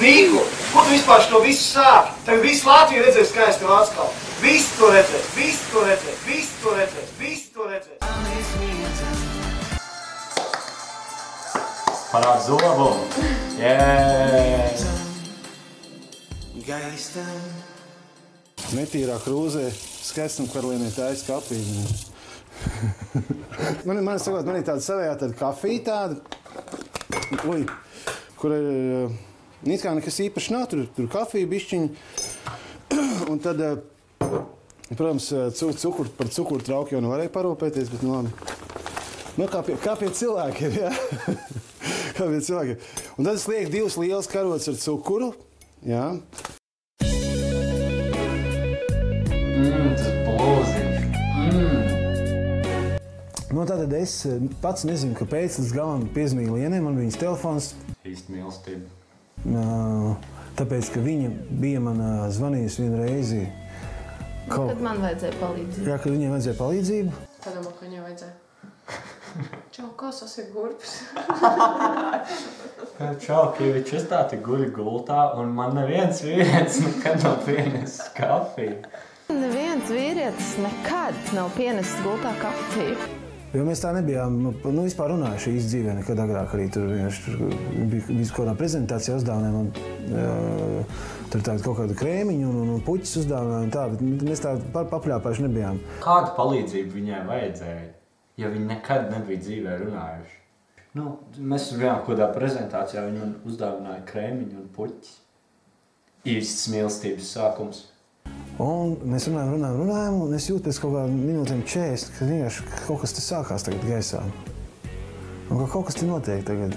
Nīko, ko tu vispār šo visu sāki? Tagad visu Latviju redzēs skaisti Latskalu. Visu to redzēs, visu to redzēs, visu to redzēs, visu to redzēs. Parād zobu! Jēj! Netīrā krūzē skaistam karalienē taisa kafiju. Man ir tāda savējā tāda kafija tāda, kur ir it kā nekas īpaši nav, tur kafija bišķiņa. Un tad, protams, par cukuru trauku jau nevarēja parūpēties, bet nu labi. Nu, kā pie cilvēkiem, jā. Kā pie cilvēkiem. Un tad es lieku 2 lielas karotes ar cukuru, jā. Tas blūziņš. Nu, tātad es pats nezinu, kāpēc līdz galam piezvanīju Lienai, man viņas telefons. Īsti mīlestība. Tāpēc, ka viņa bija man zvanījusi vienu reizi. Kad man vajadzēja palīdzību. Jā, kad viņai vajadzēja palīdzību. Padomā, ka viņai vajadzēja. Čau, kā sasik gurpis? Čau, Kivič, es tā te guļu gultā, un man neviens vīrietis nekad nav pienesis kafiju. Neviens vīrietis nekad nav pienesis gultā kafiju. Jo mēs tā nebijām, vispār runājuši īsti dzīvē nekad agrāk arī. Tur bija kaut kādā prezentācijā uzdāvināja man tur kaut kādu krēmiņu un puķis uzdāvināja un tā, bet mēs tā papļāpājuši nebijām. Kādu palīdzību viņai vajadzēja, ja viņi nekad nebija dzīvē runājuši? Nu, mēs bijām kaut kādā prezentācijā, viņi man uzdāvināja krēmiņu un puķis. Īsts mīlestības sākums. Un mēs runājam, un es jūtu pēc kaut kādām minūtēm 40, ka vienkārši kaut kas te sākās tagad gaisā. Un ka kaut kas te notiek tagad.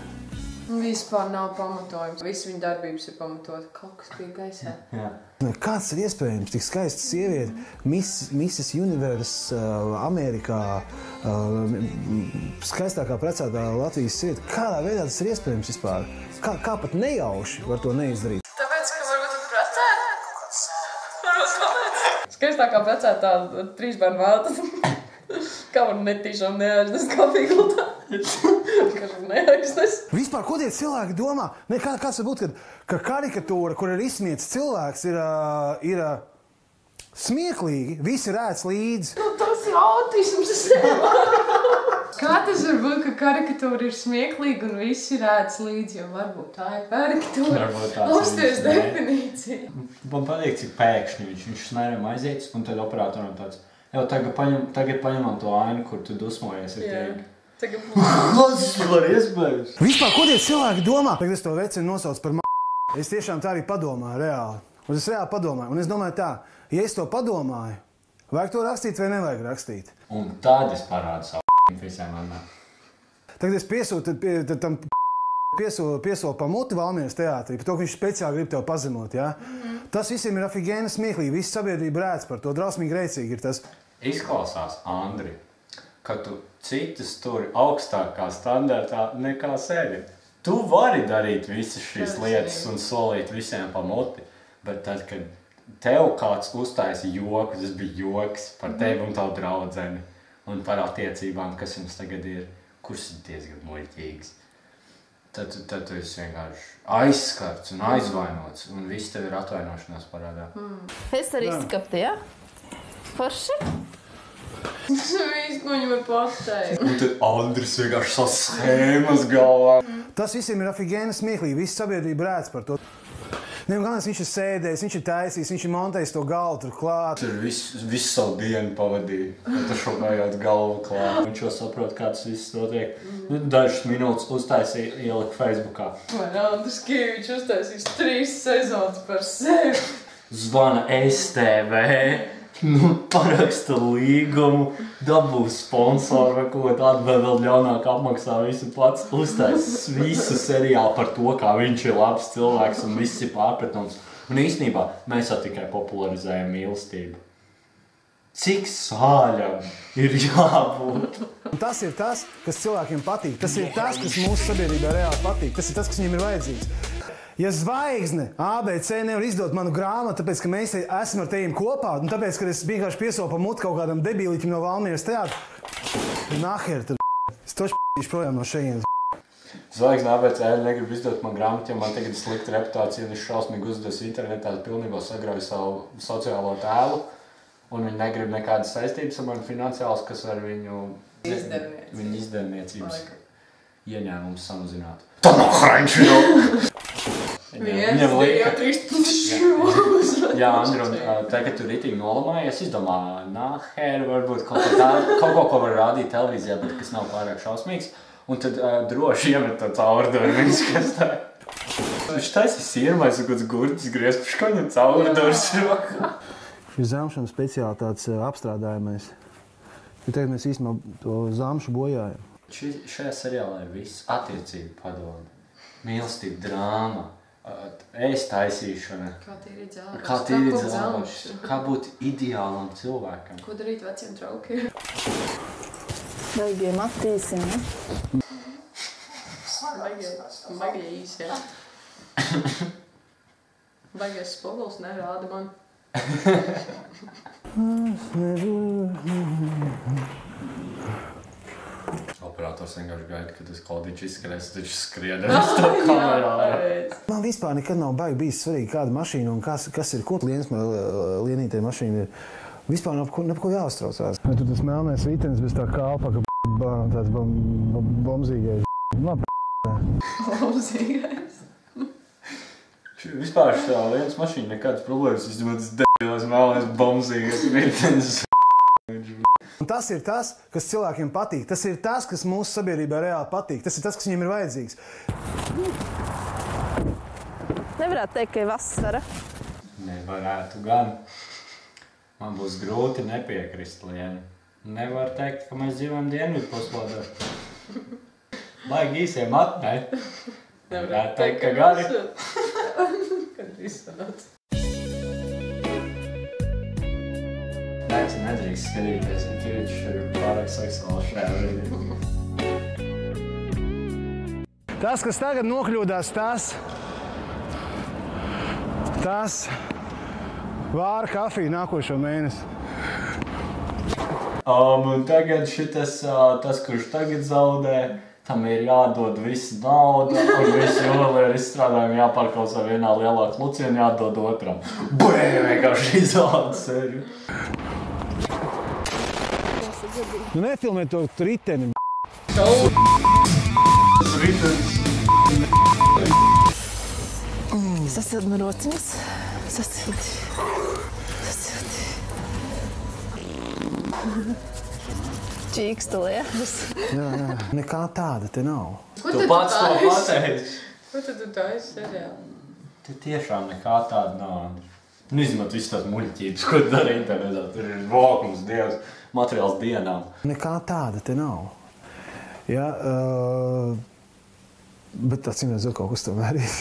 Vispār nav pamatojums. Viss viņa darbības ir pamatota. Kaut kas bija gaisā. Jā. Kāds ir iespējams tik skaista sieviete, Mrs. Universe Amerikā, skaistākā precētā Latvijas sieviete? Kādā veidā tas ir iespējams vispār? Kā pat nejauši var to neizdarīt? Tāpēc, ka varbūt tu precēta? Skaistākā precētā 3 bērnu vēlta. Kā var netīšām neaiznes kafiju gultā? Kā var neaiznes? Vispār, ko tie cilvēki domā? Kāds var būt, ka karikatūra, kur ir izsmiets cilvēks, ir smieklīgi, visi rēc līdzi? Nu, tas ir autisms, es Kā tas var būt, ka karikatūra ir smieklīga un visi rēc līdzi, jo varbūt tā ir karikatūra? Uzties definīcija. Man patīk, cik pēkšņi viņš smērēm aiziets, un tad operatoram tāds, jau tagad paņemam to ainu, kur tu dusmojies ar teikt. Tas var iespējams. Vispār, ko tie cilvēki domā? Tagad es to vecinu nosaucu par Es tiešām tā arī padomāju reāli. Un es reāli padomāju. Un es domāju tā, ja es to padomāju, vajag to rakstīt vai nevajag rakstīt? Un tad es parādu savu visiem manā. Tagad es tam piesolu pa muti Valmieras teātrī, par to, ka viņš speciāli grib tev pazemot, jā? Tas visiem ir afigēna smieklīgi, visa sabiedrība rēc par to, drausmīgi reicīgi ir tas. Izklausās, Andri, ka tu citus turi augstākā standartā nekā sevi. Tu vari darīt visas šīs lietas un solīt visiem pa muti, bet tad, kad tev kāds uztaisa joku, tas bija joks par tevi un tavu draudzeni un par attiecībām, kas jums tagad ir, kuras ir diezgan muļķīgas. Tad tu esi vienkārši aizskarts un aizvainots, un viss tev ir atvainošanās parādā. Es arī izskapti, jā? Forši? Es visu, ko viņi var pateikt. Un tad Andris vienkārši sas schēmas galvā. Tas visiem ir afigēna smieklīgi, visa sabiedrība rēc par to. Galvenais, viņš ir sēdējis, viņš ir taisījis, viņš ir montējis to galvu tur klāt. Tur visu savu dienu pavadīja, kad šokājot galvu klāt. Viņš jau saprot, kā tas viss notiek. Dažas minūtes uztaisīja ieliku Facebookā. Man Andris Kivičs uztaisīs 3 sezonas par sevi. Zvana STV, paraksta līgumu, dabū sponsoru vai ko tādu, vēl ļaunāk apmaksā visu pats. Uztaisīs visu seriālu par to, kā viņš ir labs cilvēks un viss ir pārpratums. Un īstenībā mēs jau tikai popularizējam mīlestību. Cik sāļam ir jābūt? Tas ir tas, kas cilvēkiem patīk. Tas ir tas, kas mūsu sabiedrībā reāli patīk. Tas ir tas, kas viņiem ir vajadzīgs. Ja zvaigzne ABC nevar izdot manu grāmatu, tāpēc, ka mēs esam ar tejiem kopā, un tāpēc, ka es vienkārši piesolu pa muti kaut kādam debīliķim no Valmieras teātra, naher, tad es toši projām no šejienes. Zvaigznes ABC negribu izdot man grāmatu, jo man tagad ir slikta reputācija un es šausmīgi uzdevu internetā, pilnībā sagrauju savu sociālo tēlu. Un viņi negrib nekādas saistības ar mani finansiālas, kas var viņu izdevniecības ieņēmumus samazināt. Tā nav Hraņš, Viņam lika. Jā, Andri, un tā, kad tu ritīgi nolamājies, izdomā, varbūt kaut ko var rādīt televīzijā, bet kas nav pārāk šausmīgs. Un tad droši iemet to caurduri viņas, kas tā. Viņš taisa siermais un kāds gurķis griez, ka viņam caurdurs rokā. Šis zamšana speciāli tāds apstrādājamais. Jo tagad mēs īstenībā to zamšu bojājam. Šajā seriālā ir viss attiecību padomu, mīlestība, drāma, ēst taisīšana. Kā tīri dzēlus. Kā būt ideālam cilvēkam. Ko darīt veciem traukiem? Baigie matīsim, ne? Baigie īsi, jā. Baigies spoguls nerāda man. Operators vienkārši gaida, kad tas Klaudiņš izskrēs, taču skrienēs to kamerā. Man vispār nekad nav baigi bijis svarīgi kāda mašīna un kas ir, ko lienītē mašīna ir. Vispār nav ko jāuztraucās. Tur tas melnais ritenis bez tā kalpa, ka tāds bomzīgais. Bomzīgais. Vispār šitā lietas mašīna nekādas problēmas, es domāju, tas debilais melnais bomzīgais ritenis. Un tas ir tas, kas cilvēkiem patīk. Tas ir tas, kas mūsu sabiedrībā reāli patīk. Tas ir tas, kas viņiem ir vajadzīgs. Nevarētu teikt, ka ir vasara. Nevarētu gan. Man būs grūti nepiekrist, Lieni. Nevar teikt, ka mēs dzīvojam dienvidu puslodē. Baigi īsiem matnē. Nevarētu teikt, ka gari. Kad viss sanāc. Nēci nedrīkst skatīties, un ķiriķis ir pārāk seksuāli šajā brīdī. Tas, kas tagad nokļūdās, tas vāra kafiju nākošo mēnesi. Un tagad šitas, tas, kurš tagad zaudē, tam ir jādod visa nauda, un visi juvelieru izstrādājumi jāpārklausā vienā lielā klucī un jādod otram. Vienkārši izvēlēt sevi. Nu nefilmē to riteni. Sasildi man rociņas. Sasildi. Čīkstu lietas. Jā. Nekā tāda te nav. Tu pats to pateici. Ko tad tu taisi seriāli? Te tiešām nekā tāda nav. Nu, izņemot visu tās muļķības, ko dara internetā. Tur ir vokums, dievs, materiāls dienām. Nekā tāda te nav. Jā, bet acīm redzot, kaut kas tomēr ir.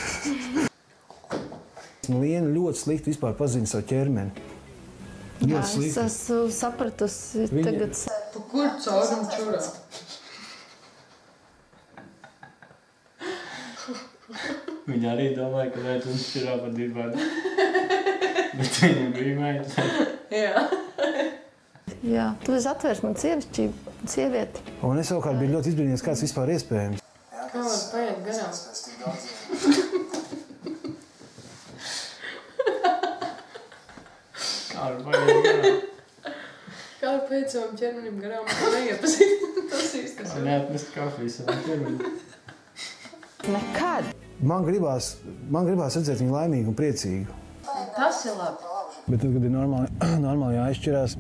Liena ļoti slikti vispār pazina savu ķermeni. Jā, es esmu sapratusi tagad. Pa kur caurumu čurā? Viņa arī domāja, ka meitene šķirā pa dibanu. Bet viņa bija meitene. Jā. Jā, tu esi atvērs man sievieti. Un es savukārt biju ļoti izbrīnījies, kāds vispār iespējams. Kā var paiet garām? Kā var paiet garām? Kā var paiet savam ķermenim garām? Neiepazīt. Tas īsti. Neatmest kafiju savam ķermenim. Nekad. Man gribās redzēt viņu laimīgu un priecīgu. Tas ir labi. Bet tad, kad ir normāli jāizšķirās,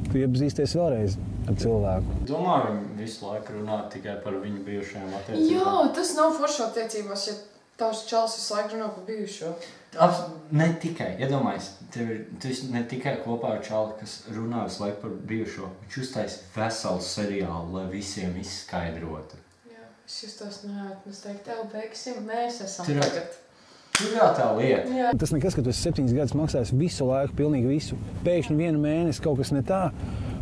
tu iepazīsties vēlreiz ar cilvēku. Domāju, viņi visu laiku runā tikai par viņu bijušajām attiecībām. Jā, tas nav forši attiecībās, ja tavs čalis visu laiku runā par bijušo. Ne tikai, iedomājies, tu esi ne tikai kopā ar čali, kas runā visu laiku par bijušo. Viņš uztaisa veselu seriālu, lai visiem izskaidrotu. Jā, es justos neatnes teikt, tev beigsim, mēs esam Tur tagad. Tur jau tā lieta. Jā. Tas nekas, ka tu esi 7 gadus maksājis visu laiku, pilnīgi visu. Pēkšņi vienu mēnesi kaut kas ne tā,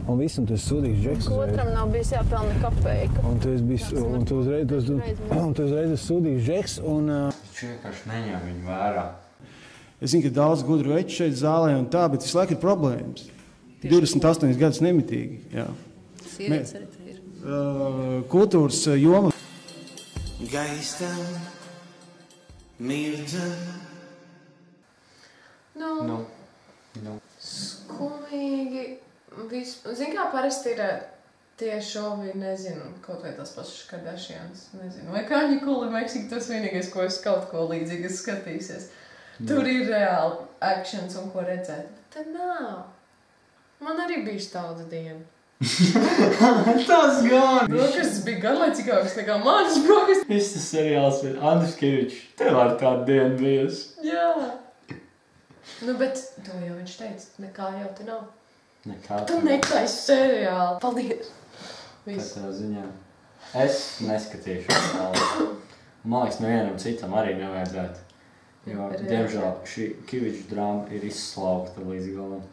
un viss, un tu esi sūdīgs džeks uzreiz. Otram nav bijis jāpelna kapeiku. Un tu uzreiz esi sūdīgs džeks, un... Viņš vienkārši neņem viņu vērā. Es zinu, ka daudz gudru veču šeit zālē un tā, bet visu laiku ir problēmas. 28 gadus nemitīgi, jā. Sievietes arī te ir. Kultūras joma. gaistam mirdzen. Nu. Skumīgi. Zini, kā parasti ir tie šovi, nezinu, kaut vai tas pašas Kardashians, nezinu. Vai Kanye Kuli Meksika, tas vienīgais, ko es kaut ko līdzīgas skatīsies. Tur ir reāli actions un ko redzēt. Bet te nav. Man arī bija tauta diena. Tas gan! Brokastis bija garlaicīgāks nekā manas brokastis. Viss tas seriāls ir Andris Kevičs. Tev ar tādu dienu bijusi. Jā. Nu, bet to jau viņš teica, nekā jau te nav. Nekā Tu netaisi seriāli. Paldies. Viss. Katrā ziņā. Es neskatīšu seriālu. Man liekas, nevienam citam arī nevajadzētu. Jo, diemžēl, šī Keviča drāma ir izslaukta līdz galam.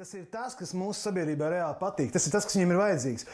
Tas ir tas, kas mūsu sabiedrībā reāli patīk. Tas ir tas, kas viņiem ir vajadzīgs.